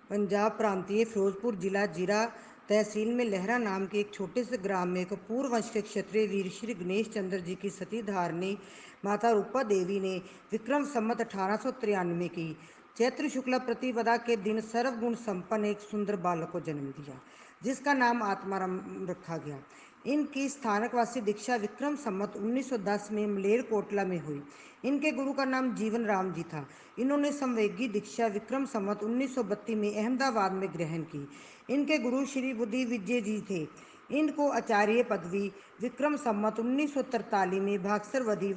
पंजाब प्रांतीय फिरोजपुर जिला जीरा तहसील में लहरा नाम के एक छोटे से ग्राम में कपूर वंश के क्षत्रिय वीर श्री गणेश चंद्र जी की सती धारणी माता रूपा देवी ने विक्रम संवत 1893 की चैत्र शुक्ला प्रतिपदा के दिन सर्वगुण संपन्न एक सुंदर बालक को जन्म दिया, जिसका नाम आत्माराम रखा गया। इनकी स्थानकवासी दीक्षा विक्रम संवत 1910 में मलेरकोटला में हुई। इनके गुरु का नाम जीवन राम जी था। इन्होंने संवेगी दीक्षा विक्रम संवत 1932 में अहमदाबाद में ग्रहण की। इनके गुरु श्री बुद्धि विजय जी थे। इनको आचार्य पदवी विक्रम संवत 1943 में भास्करवदी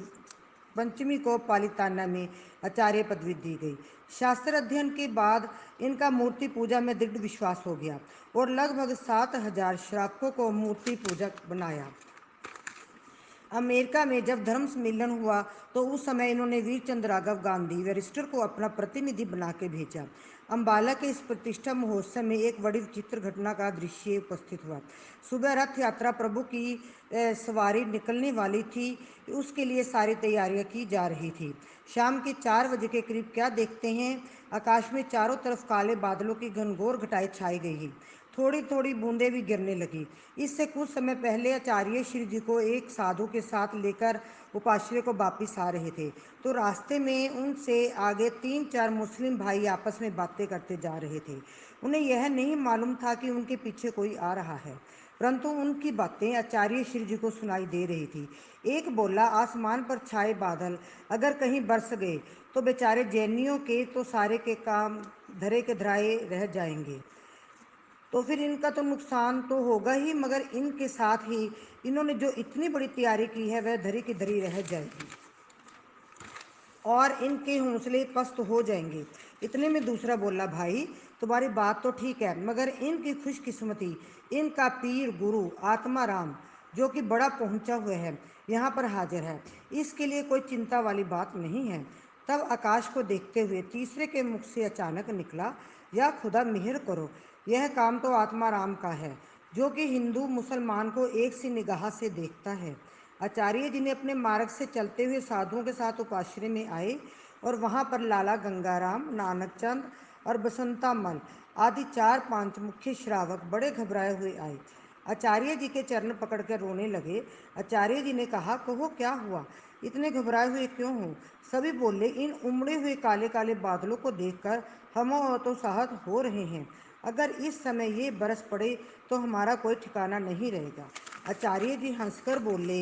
पंचमी को पालिताना में आचार्य पदवी दी गई। शास्त्र अध्ययन के बाद इनका मूर्ति पूजा में दृढ़ विश्वास हो गया और लगभग 7,000 श्रावकों को मूर्ति पूजक बनाया। अमेरिका में जब धर्म सम्मेलन हुआ तो उस समय इन्होंने वीर चंद्र राघव गांधी बैरिस्टर को अपना प्रतिनिधि बना के भेजा। अम्बाला के इस प्रतिष्ठा महोत्सव में एक बड़ी विचित्र घटना का दृश्य उपस्थित हुआ। सुबह रथ यात्रा प्रभु की सवारी निकलने वाली थी, उसके लिए सारी तैयारियां की जा रही थी। शाम के 4 बजे के करीब क्या देखते हैं, आकाश में चारों तरफ काले बादलों की घनघोर घटाएं छाई गई। थोड़ी थोड़ी बूंदें भी गिरने लगी। इससे कुछ समय पहले आचार्य श्री जी को एक साधु के साथ लेकर उपाश्रय को वापिस आ रहे थे, तो रास्ते में उनसे आगे 3-4 मुस्लिम भाई आपस में बातें करते जा रहे थे। उन्हें यह नहीं मालूम था कि उनके पीछे कोई आ रहा है, परंतु उनकी बातें आचार्य श्री जी को सुनाई दे रही थी। एक बोला, आसमान पर छाए बादल अगर कहीं बरस गए तो बेचारे जैनियों के तो सारे के काम धरे के धराए रह जाएंगे, तो फिर इनका तो नुकसान तो होगा ही, मगर इनके साथ ही इन्होंने जो इतनी बड़ी तैयारी की है वह धरी की धरी रह जाएगी और इनके हौसले पस्त हो जाएंगे। इतने में दूसरा बोला, भाई तुम्हारी बात तो ठीक है, मगर इनकी खुशकिस्मती इनका पीर गुरु आत्माराम जो कि बड़ा पहुंचा हुआ है यहाँ पर हाजिर है, इसके लिए कोई चिंता वाली बात नहीं है। तब आकाश को देखते हुए तीसरे के मुख से अचानक निकला, या खुदा मिहर करो, यह काम तो आत्माराम का है जो कि हिंदू मुसलमान को एक सी निगाह से देखता है। आचार्य जी ने अपने मार्ग से चलते हुए साधुओं के साथ उपाश्रय में आए और वहाँ पर लाला गंगाराम, नानक चंद और बसंतामल आदि 4-5 मुख्य श्रावक बड़े घबराए हुए आए। आचार्य जी के चरण पकड़कर रोने लगे। आचार्य जी ने कहा, कहो क्या हुआ, इतने घबराए हुए क्यों हो? सभी बोले, इन उमड़े हुए काले काले बादलों को देखकर हम तो साहत हो रहे हैं। अगर इस समय ये बरस पड़े तो हमारा कोई ठिकाना नहीं रहेगा। आचार्य जी हंसकर बोले,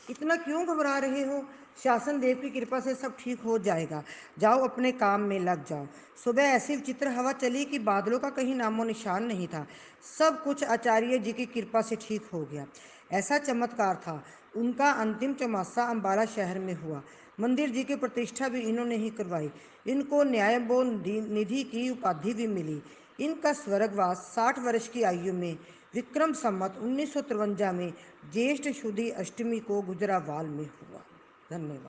इतना क्यों घबरा रहे हो? शासन देव की कृपा से सब ठीक हो जाएगा। जाओ अपने काम में लग जाओ। सुबह ऐसी विचित्र हवा चली कि बादलों का कहीं नामो निशान नहीं था। सब कुछ आचार्य जी की कृपा से ठीक हो गया। ऐसा चमत्कार था। उनका अंतिम चौमासा अम्बाला शहर में हुआ। मंदिर जी की प्रतिष्ठा भी इन्होंने ही करवाई। इनको न्यायबो निधि की उपाधि भी मिली। इनका स्वर्गवास 60 वर्ष की आयु में विक्रम संवत 1953 में ज्येष्ठ शुद्धि अष्टमी को गुजरावाल में हुआ। धन्यवाद।